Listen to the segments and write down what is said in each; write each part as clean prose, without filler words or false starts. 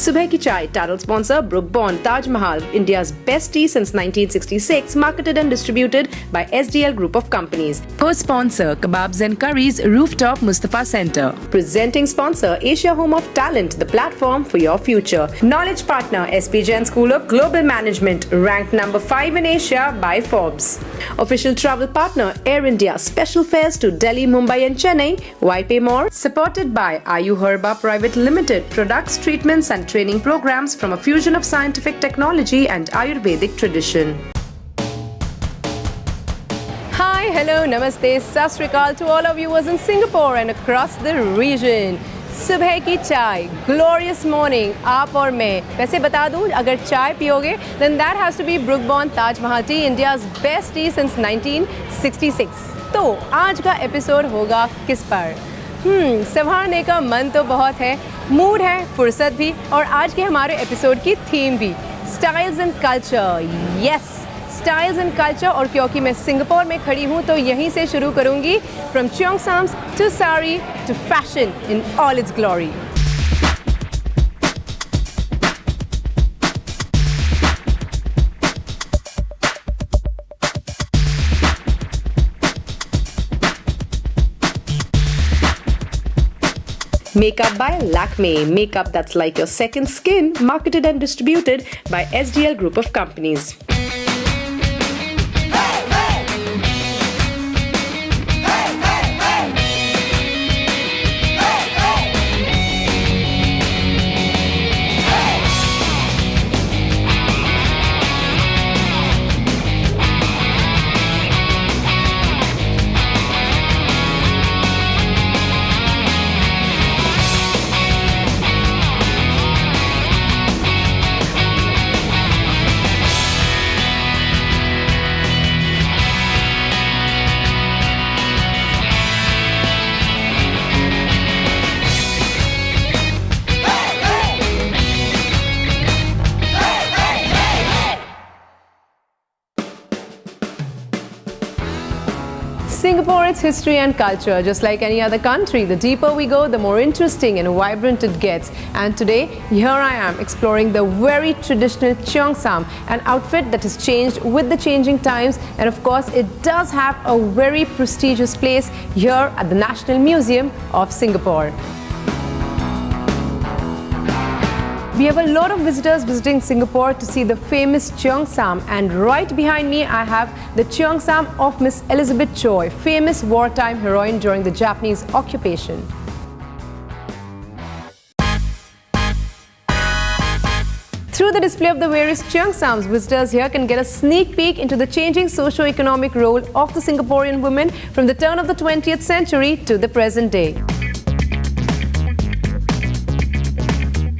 Subah ki chai, title sponsor Brook Bond, Taj Mahal, India's best tea since 1966, marketed and distributed by SDL Group of Companies. Co-sponsor Kebabs and Curries, Rooftop Mustafa Center. Presenting sponsor Asia Home of Talent, the platform for your future. Knowledge partner SP Jain School of Global Management, ranked number 5 in Asia by Forbes. Official travel partner Air India, special fares to Delhi, Mumbai and Chennai. Why pay more? Supported by Ayu Herba Private Limited, products, treatments and training programs from a fusion of scientific technology and Ayurvedic tradition. Hi, hello, namaste, sat sri akal to all of you in Singapore and across the region. सुबह की चाय, glorious morning, आप और मैं. वैसे बता दूं, अगर चाय पियोगे, then that has to be Brook Bond Taj Mahal tea, India's best tea since 1966. तो आज का एपिसोड होगा किस पर? संभालने का मन तो बहुत है, मूड है, फुर्सत भी, और आज के हमारे एपिसोड की थीम भी styles and culture. Yes, styles and culture. और क्योंकि मैं सिंगापुर में खड़ी हूँ तो यहीं से शुरू करूँगी. From cheongsams to sari to fashion in all its glory. Makeup by Lakme, makeup that's like your second skin, marketed and distributed by SDL Group of Companies. Singapore, its history and culture, just like any other country, the deeper we go, the more interesting and vibrant it gets. And today, here I am exploring the very traditional cheongsam, an outfit that has changed with the changing times. And of course, it does have a very prestigious place here at the National Museum of Singapore. We have a lot of visitors visiting Singapore to see the famous cheongsam, and right behind me I have the cheongsam of Miss Elizabeth Choi, famous wartime heroine during the Japanese occupation. Through the display of the various cheongsams, visitors here can get a sneak peek into the changing socio-economic role of the Singaporean women from the turn of the 20th century to the present day.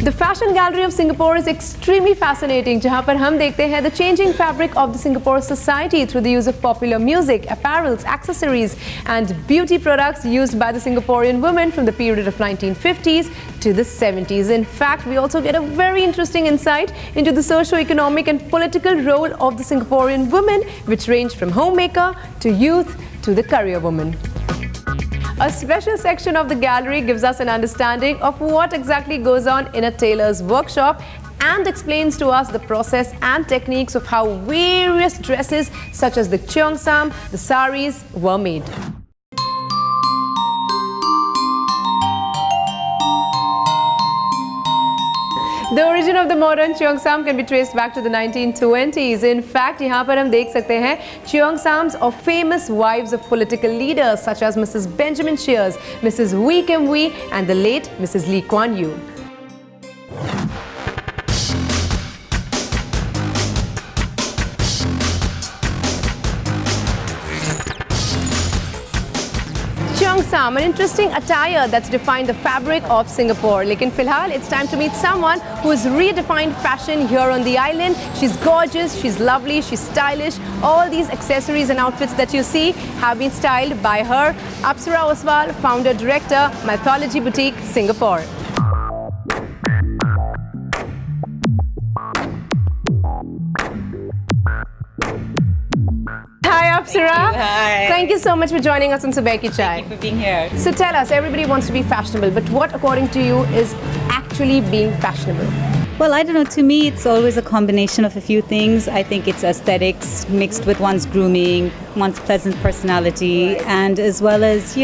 The fashion gallery of Singapore is extremely fascinating, जहाँ पर हम देखते हैं the changing fabric of the Singapore society through the use of popular music, apparels, accessories and beauty products used by the Singaporean women from the period of 1950s to the 70s. In fact, we also get a very interesting insight into the socio-economic and political role of the Singaporean women, which range from homemaker to youth to the career woman. A special section of the gallery gives us an understanding of what exactly goes on in a tailor's workshop and explains to us the process and techniques of how various dresses such as the cheongsam, the saris were made. The origin of the modern cheongsam can be traced back to the 1920s. In fact, यहाँ पर हम देख सकते हैं cheongsams of famous wives of political leaders such as Mrs. Benjamin Shears, Mrs. Wee Kim Wee and the late Mrs. Lee Kuan Yew. Cheongsam, an interesting attire that's defined the fabric of Singapore. Lekin filhal, it's time to meet someone who has redefined fashion here on the island. She's gorgeous, she's lovely, she's stylish. All these accessories and outfits that you see have been styled by her. Apsara Oswal, founder director, Mythology Boutique, Singapore. Hi Apsara. Hi. Thank you so much for joining us on Subah Ki Chai. Thank you for being here. So tell us, everybody wants to be fashionable, but what according to you is actually being fashionable? Well, I don't know. To me, it's always a combination of a few things. I think it's aesthetics mixed with one's grooming, one's pleasant personality, and as well as,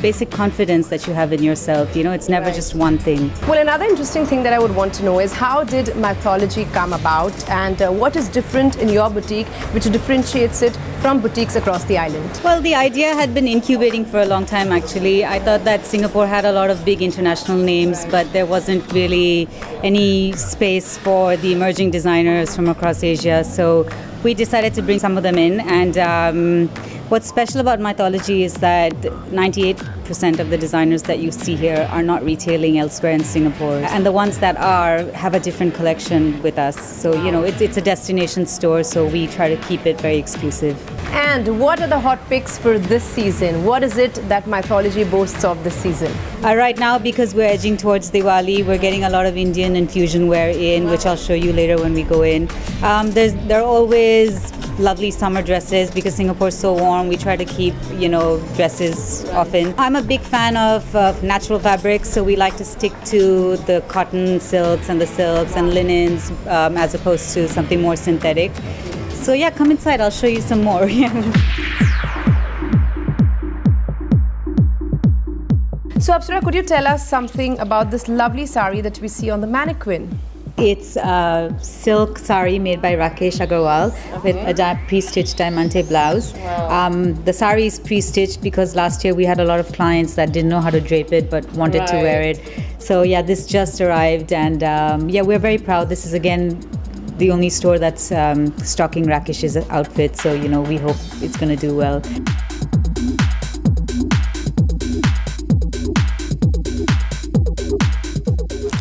basic confidence that you have in yourself. It's never just one thing. Well, another interesting thing that I would want to know is how did mythology come about, and what is different in your boutique which differentiates it from boutiques across the island? Well, the idea had been incubating for a long time, actually. I thought that Singapore had a lot of big international names, but there wasn't really any space for the emerging designers from across Asia. So we decided to bring some of them in. And what's special about mythology is that 98% of the designers that you see here are not retailing elsewhere in Singapore. And the ones that are have a different collection with us. So, it's a destination store, so we try to keep it very exclusive. And what are the hot picks for this season? What is it that mythology boasts of this season? Right now, because we're edging towards Diwali, we're getting a lot of Indian and fusion wear in, which I'll show you later when we go in. There are always lovely summer dresses because Singapore's so warm. We try to keep, dresses often. I'm a big fan of natural fabrics, so we like to stick to the cotton silks and the silks and linens as opposed to something more synthetic. So yeah, come inside. I'll show you some more. So Apsara, could you tell us something about this lovely sari that we see on the mannequin? It's a silk sari made by Rakesh Agarwal with a pre-stitched diamante blouse. The sari is pre-stitched because last year we had a lot of clients that didn't know how to drape it but wanted to wear it. So yeah, this just arrived, and we're very proud. This is again the only store that's stocking Rakesh's outfit, so we hope it's going to do well.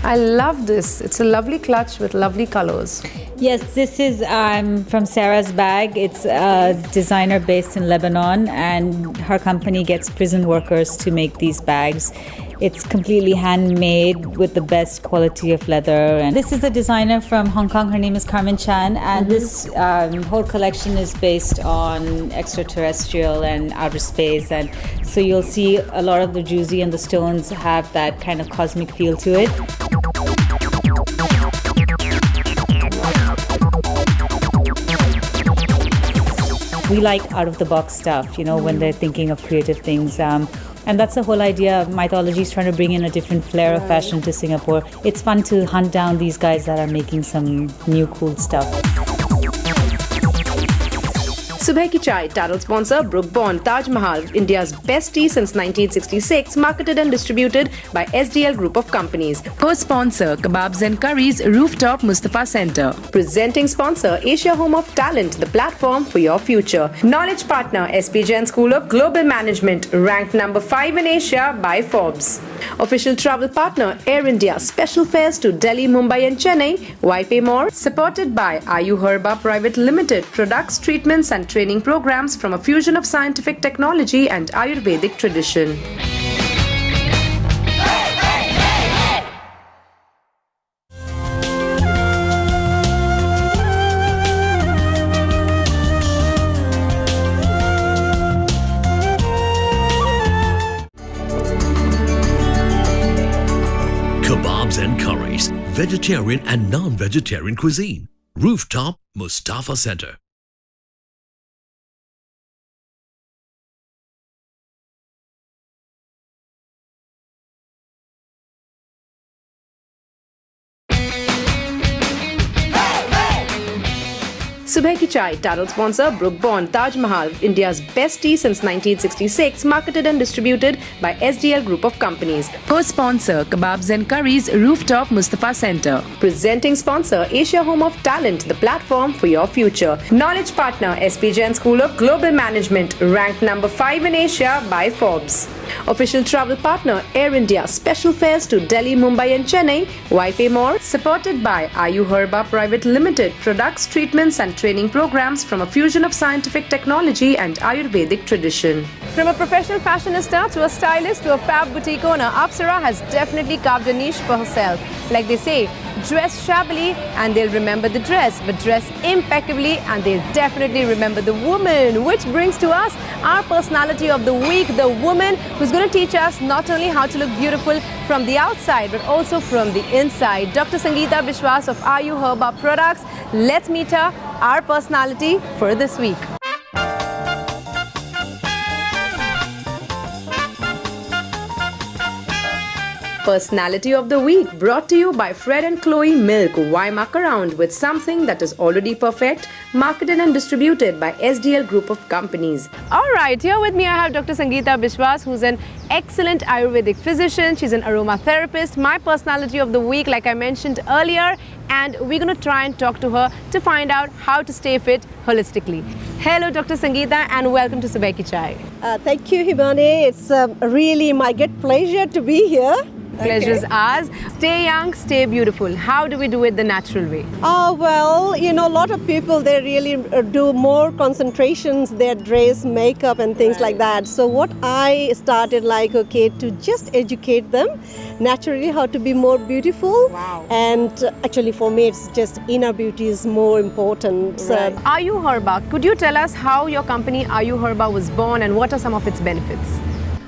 I love this. It's a lovely clutch with lovely colors. Yes, this is from Sarah's bag. It's a designer based in Lebanon, and her company gets prison workers to make these bags. It's completely handmade with the best quality of leather. And this is a designer from Hong Kong. Her name is Carmen Chan, and this whole collection is based on extraterrestrial and outer space. And so you'll see a lot of the druzy and the stones have that kind of cosmic feel to it. We like out-of-the-box stuff, when they're thinking of creative things. And that's the whole idea of mythology, is trying to bring in a different flair of fashion to Singapore. It's fun to hunt down these guys that are making some new cool stuff. Subah Ki Chai, title sponsor Brook Bond, Taj Mahal, India's best tea since 1966, marketed and distributed by SDL Group of Companies. Co-sponsor Kebabs and Curries, Rooftop Mustafa Center. Presenting sponsor Asia Home of Talent, the platform for your future. Knowledge partner SP Jain School of Global Management, ranked number 5 in Asia by Forbes. Official travel partner Air India, special fares to Delhi, Mumbai and Chennai. Why pay more? Supported by Ayu Herba Private Limited, products, treatments and training programs from a fusion of scientific technology and Ayurvedic tradition. Kebabs and curries, vegetarian and non-vegetarian cuisine. Rooftop Mustafa Center. Subah Ki Chai, title sponsor Brook Bond, Taj Mahal, India's best tea since 1966, marketed and distributed by SDL Group of Companies. Co-sponsor Kebabs and Curries, Rooftop Mustafa Center. Presenting sponsor Asia Home of Talent, the platform for your future. Knowledge partner SP Jain School of Global Management, ranked number 5 in Asia by Forbes. Official travel partner Air India, special fares to Delhi, Mumbai and Chennai. Why pay more? Supported by Ayu Herba Private Limited, products, treatments and training programs from a fusion of scientific technology and Ayurvedic tradition. From a professional fashionista to a stylist to a fab boutique owner, Apsara has definitely carved a niche for herself. Like they say, dress shabbily and they'll remember the dress, but dress impeccably and they'll definitely remember the woman. Which brings to us our personality of the week, the woman who's going to teach us not only how to look beautiful from the outside but also from the inside. Dr. Sangeeta Biswas of Ayu Herba Products. Let's meet her, our personality for this week. Personality of the week brought to you by Fred and Chloe Milk. Why muck around with something that is already perfect? Marketed and distributed by SDL Group of Companies. Alright, here with me I have Dr. Sangeeta Biswas, who's an excellent Ayurvedic physician. She's an aromatherapist. My personality of the week, like I mentioned earlier, and we're going to try and talk to her to find out how to stay fit holistically. Hello Dr. Sangeeta and welcome to Subah Ki Chai. Thank you, Himani. It's really my great pleasure to be here. Pleasure's ours. Stay young, stay beautiful. How do we do it the natural way? Oh, well, you know, a lot of people, they really do more concentrations, their dress, makeup and things like that. So what I started to just educate them naturally how to be more beautiful. Wow. And actually for me, it's just inner beauty is more important. Right. Ayu Herba, could you tell us how your company Ayu Herba was born and what are some of its benefits?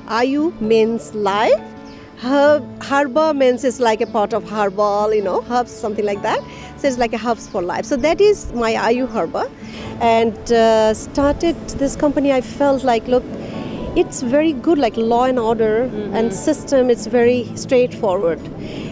Ayu means life. Herba means it's like a pot of herbal, you know, herbs, something like that. So it's like a herbs for life. So that is my Ayu Herba. And started this company, I felt like, look, it's very good, like law and order and system, it's very straightforward.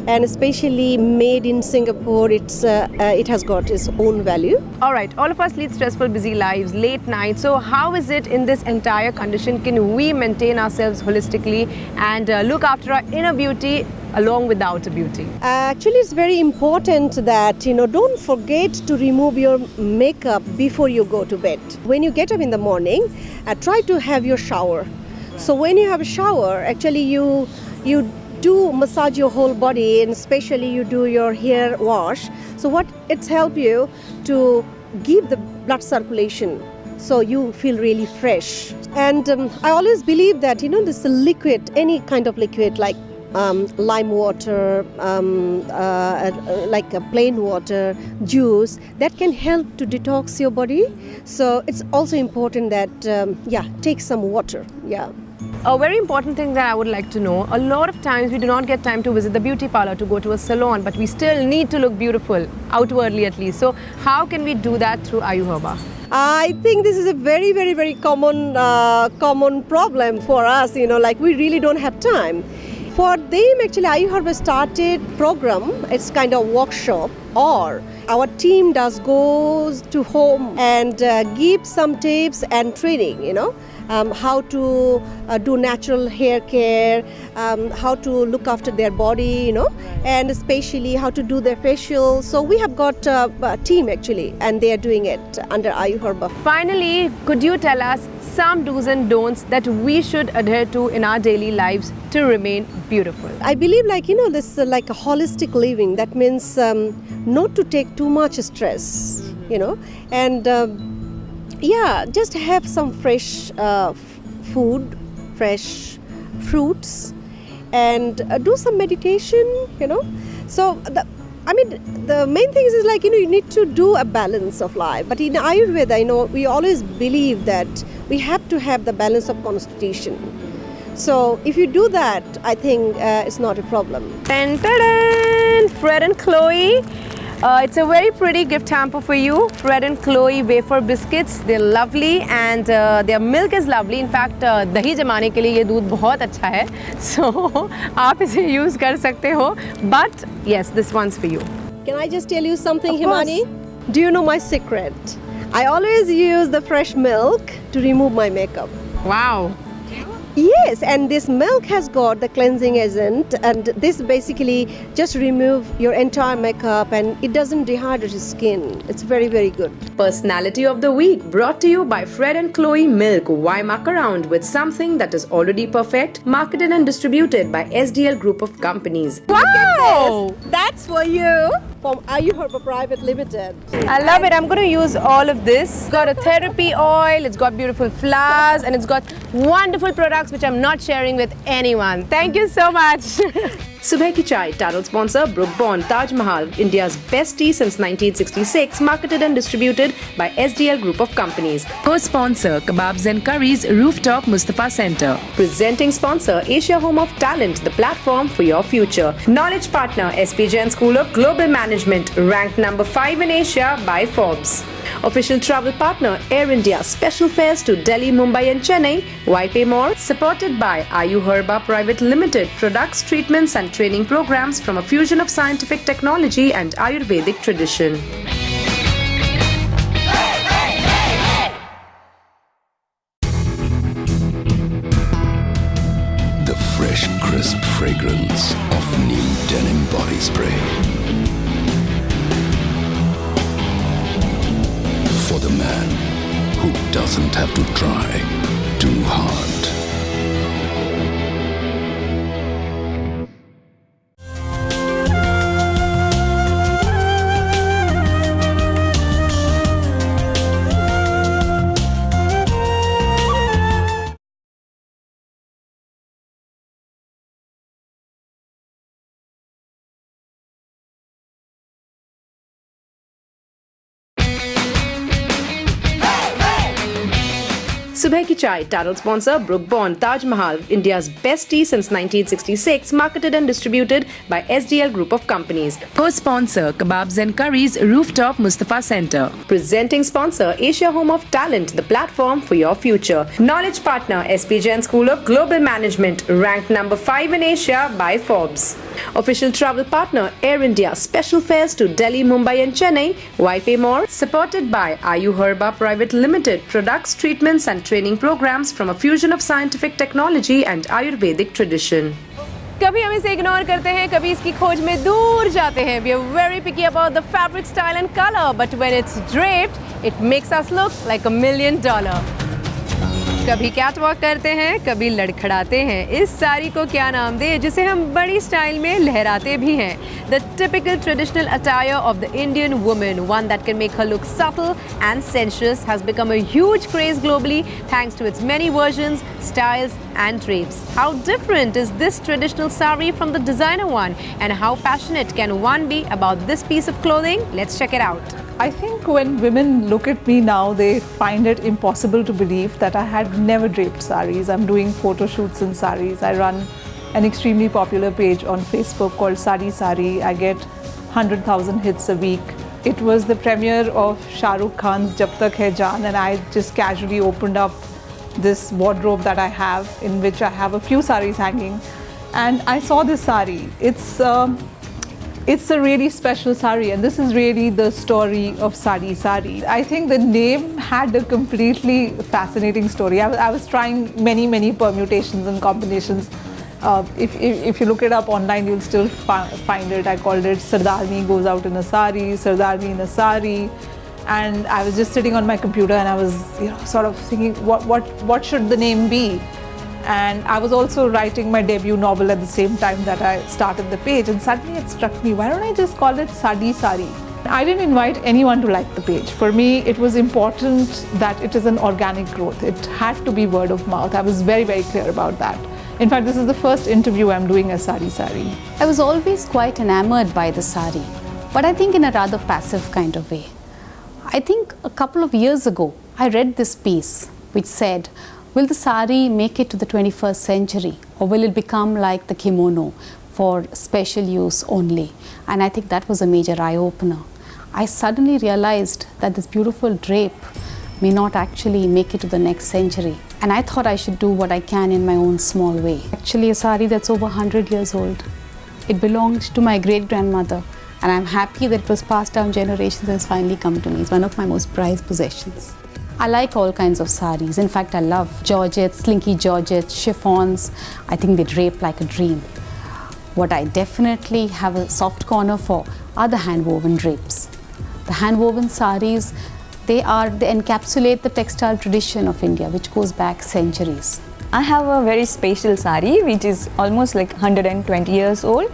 And especially made in Singapore, it has got its own value. All right, all of us lead stressful, busy lives, late nights. So how is it in this entire condition can we maintain ourselves holistically and look after our inner beauty along with the outer beauty? Actually, it's very important that, you know, don't forget to remove your makeup before you go to bed. When you get up in the morning, try to have your shower. So when you have a shower, actually you do massage your whole body, and especially you do your hair wash. So what it's help you to give the blood circulation, so you feel really fresh. And I always believe that, you know, this liquid, any kind of liquid like lime water, like a plain water, juice, that can help to detox your body. So it's also important that, take some water, A very important thing that I would like to know, a lot of times we do not get time to visit the beauty parlor, to go to a salon, but we still need to look beautiful, outwardly at least. So how can we do that through Ayu Herba? I think this is a very, very, very common problem for us, you know, like we really don't have time. For them, actually, Ayu Herba started program, it's kind of workshop, or our team goes to home and give some tips and training, you know, how to do natural hair care, how to look after their body, you know, and especially how to do their facial. So we have got a team actually, and they are doing it under Ayu Herba. Finally, could you tell us some do's and don'ts that we should adhere to in our daily lives to remain beautiful? I believe, like, you know, this like a holistic living. That means not to take too much stress, you know, and just have some fresh food, fresh fruits, and do some meditation, you know. So the main thing is like, you know, you need to do a balance of life. But in Ayurveda, you know, we always believe that we have to have the balance of constitution. So if you do that, I think it's not a problem. Fred and Chloe. It's a very pretty gift hamper for you. Fred and Chloe wafer biscuits. They're lovely and their milk is lovely. In fact, दही जमाने के लिए ये दूध बहुत अच्छा है. So आप इसे use कर सकते हो. But yes, this one's for you. Can I just tell you something, Of course. Himani? Do you know my secret? I always use the fresh milk to remove my makeup. Wow. Yes, and this milk has got the cleansing agent, and this basically just remove your entire makeup and it doesn't dehydrate your skin. It's very, very good. Personality of the week brought to you by Fred and Chloe Milk. Why muck around with something that is already perfect? Marketed and distributed by SDL Group of Companies. Wow! That's for you. from IU Herba Private Limited. I love it. I'm going to use all of this. It's got a therapy oil, it's got beautiful flowers, and it's got wonderful products which I'm not sharing with anyone. Thank you so much. Subah Ki Chai, title sponsor Brook Bond, Taj Mahal, India's best tea since 1966, marketed and distributed by SDL Group of Companies. Co-sponsor Kebabs and Curries, Rooftop Mustafa Center. Presenting sponsor Asia Home of Talent, the platform for your future. Knowledge partner SP Jain School of Global Management, ranked number 5 in Asia by Forbes. Official travel partner Air India, special fares to Delhi, Mumbai and Chennai. Why pay more? Supported by IU Herba Private Limited, products, treatments and training programs from a fusion of scientific technology and Ayurvedic tradition. The fresh, crisp fragrance of new denim body spray. For the man who doesn't have to try too hard. Subah Ki Chai, title sponsor Brook Bond, Taj Mahal, India's best tea since 1966, marketed and distributed by SDL Group of Companies. Co-sponsor Kebabs and Curries, Rooftop Mustafa Center. Presenting sponsor Asia Home of Talent, the platform for your future. Knowledge partner SP Jain School of Global Management, ranked number 5 in Asia by Forbes. Official travel partner Air India, special fares to Delhi, Mumbai and Chennai. Why pay more? Supported by IU Herba Private Limited, products, treatments and training programs from a fusion of scientific technology and Ayurvedic tradition. कभी हम इसे ignore करते हैं, कभी इसकी खोज में दूर जाते हैं. We are very picky about the fabric, style and color, but when it's draped, it makes us look like $1 million. कभी कैटवॉक करते हैं, कभी लड़खड़ाते हैं. इस साड़ी को क्या नाम दे जिसे हम बड़ी स्टाइल में लहराते भी हैं. The typical traditional attire of the Indian woman, one that can make her look subtle and sensuous, has become a huge craze globally thanks to its many versions, styles and drapes. How different is this traditional sari from the designer one, and how passionate can one be about this piece of clothing? Let's check it out. I think when women look at me now, they find it impossible to believe that I had never draped saris. I'm doing photo shoots in saris. I run an extremely popular page on Facebook called Sari Sari. I get 100,000 hits a week. It was the premiere of Shah Rukh Khan's Jab Tak Hai Jaan, and I just casually opened up this wardrobe that I have, in which I have a few saris hanging, and I saw this sari. It's a really special sari, and this is really the story of Sari Sari. I think the name had a completely fascinating story. I was trying many permutations and combinations. If you look it up online, you'll still find it. I called it Sardarni Goes Out in a Sari, Sardarni in a Sari. And I was just sitting on my computer and I was sort of thinking, what should the name be? And I was also writing my debut novel at the same time that I started the page, and suddenly it struck me, why don't I just call it Sadi Sari? I didn't invite anyone to like the page. For me, it was important that it is an organic growth. It had to be word of mouth. I was very clear about that. In fact, this is the first interview I'm doing as Sari Sari. I was always quite enamored by the sari, but I think in a rather passive kind of way. I think a couple of years ago, I read this piece which said, will the sari make it to the 21st century, or will it become like the kimono for special use only? And I think that was a major eye-opener. I suddenly realized that this beautiful drape may not actually make it to the next century. And I thought I should do what I can in my own small way. Actually, a sari that's over 100 years old. It belonged to my great-grandmother, and I'm happy that it was passed down generations and has finally come to me. It's one of my most prized possessions. I like all kinds of saris. In fact, I love georgettes, slinky georgettes, chiffons. I think they drape like a dream. What I definitely have a soft corner for are the hand-woven drapes. The hand-woven saris, they encapsulate the textile tradition of India, which goes back centuries. I have a very special sari which is almost like 120 years old.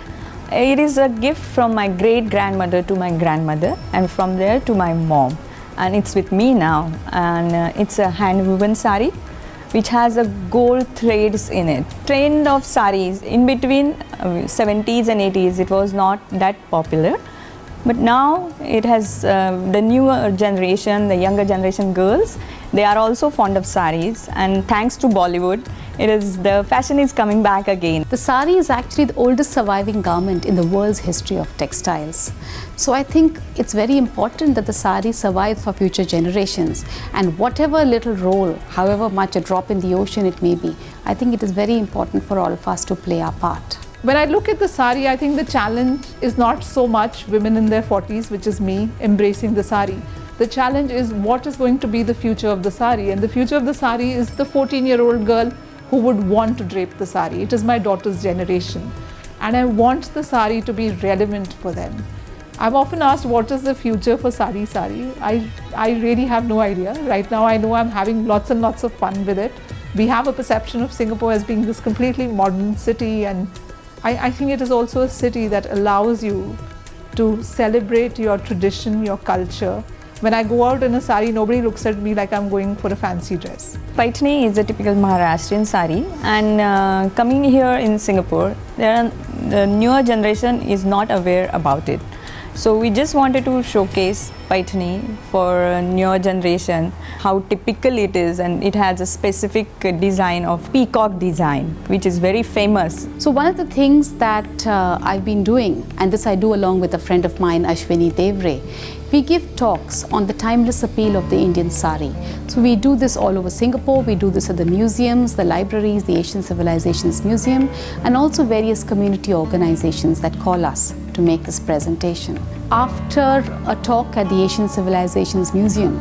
It is a gift from my great grandmother to my grandmother, and from there to my mom, and it's with me now. And it's a hand woven sari which has a gold threads in it. Trend of saris in between 70s and 80s, it was not that popular. But now it has the newer generation, the younger generation girls, they are also fond of saris, and thanks to Bollywood, the fashion is coming back again. The sari is actually the oldest surviving garment in the world's history of textiles. So I think it's very important that the sari survives for future generations, and whatever little role, however much a drop in the ocean it may be, I think it is very important for all of us to play our part. When I look at the sari, I think the challenge is not so much women in their 40s, which is me, embracing the sari. The challenge is what is going to be the future of the sari, and the future of the sari is the 14-year-old girl who would want to drape the sari. It is my daughter's generation, and I want the sari to be relevant for them. I'm often asked what is the future for sari. I really have no idea. Right now I know I'm having lots and lots of fun with it. We have a perception of Singapore as being this completely modern city, and I think it is also a city that allows you to celebrate your tradition, your culture. When I go out in a sari, nobody looks at me like I'm going for a fancy dress. Paithani is a typical Maharashtrian sari, and coming here in Singapore, the newer generation is not aware about it. So we just wanted to showcase Paithani for a newer generation, how typical it is, and it has a specific design of peacock design, which is very famous. So one of the things that I've been doing, and this I do along with a friend of mine, Ashwini Devre, we give talks on the timeless appeal of the Indian sari. So we do this all over Singapore, we do this at the museums, the libraries, the Asian Civilizations Museum, and also various community organizations that call us to make this presentation. After a talk at the Asian Civilizations Museum,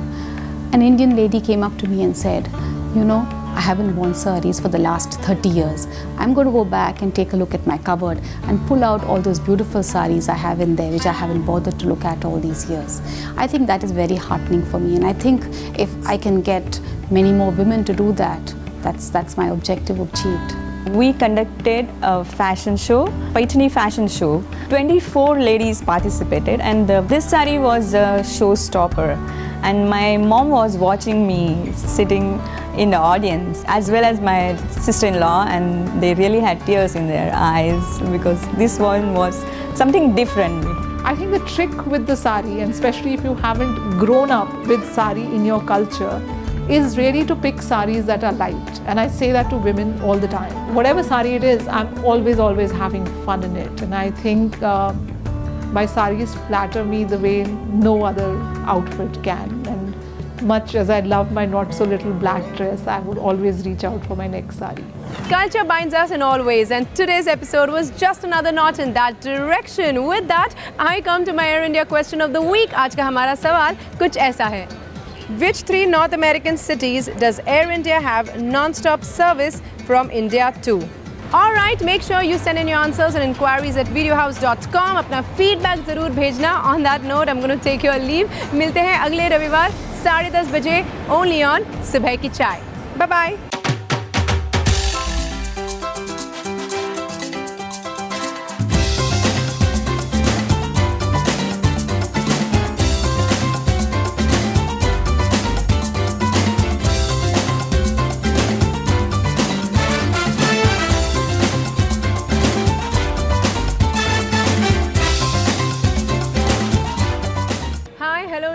an Indian lady came up to me and said, you know, I haven't worn saris for the last 30 years. I'm going to go back and take a look at my cupboard and pull out all those beautiful saris I have in there, which I haven't bothered to look at all these years. I think that is very heartening for me, and I think if I can get many more women to do that, that's my objective achieved. We conducted a fashion show, Paithani fashion show. 24 ladies participated, and this sari was a showstopper. And my mom was watching me sitting in the audience, as well as my sister-in-law, and they really had tears in their eyes because this one was something different. I think the trick with the sari, and especially if you haven't grown up with sari in your culture, is really to pick saris that are light. And I say that to women all the time. Whatever sari it is, I'm always having fun in it. And I think my saris flatter me the way no other outfit can. And much as I love my not so little black dress, I would always reach out for my next sari. Culture binds us in all ways, and today's episode was just another notch in that direction. With that, I come to my Air India question of the week. आज का हमारा सवाल कुछ ऐसा है. Which 3 North American cities does Air India have non-stop service from India to? Alright, make sure you send in your answers and inquiries at videohouse.com. अपना feedback ज़रूर भेजना. On that note, I'm going to take your leave. मिलते हैं अगले रविवार 10:30 बजे only on सुबह की चाय. Bye bye.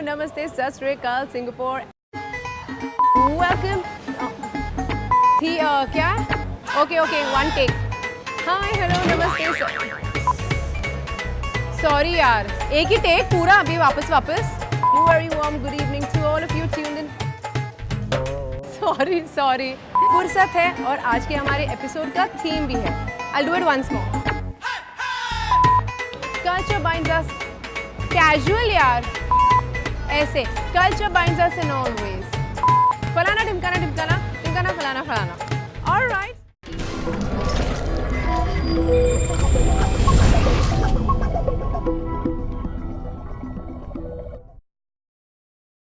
Namaste, Sat Sri Akal, Singapore. Welcome. क्या? Okay, one take. Hi, hello, namaste. Sorry यार, एक ही take पूरा अभी वापस. Very warm good evening to all of you tuned in. Sorry. फुर्सत है और आज के हमारे एपिसोड का थीम भी है. I'll do it once more. Culture binds us. Casual यार. ऐसे culture binds us in all ways. फलाना ढिमकाना फलाना.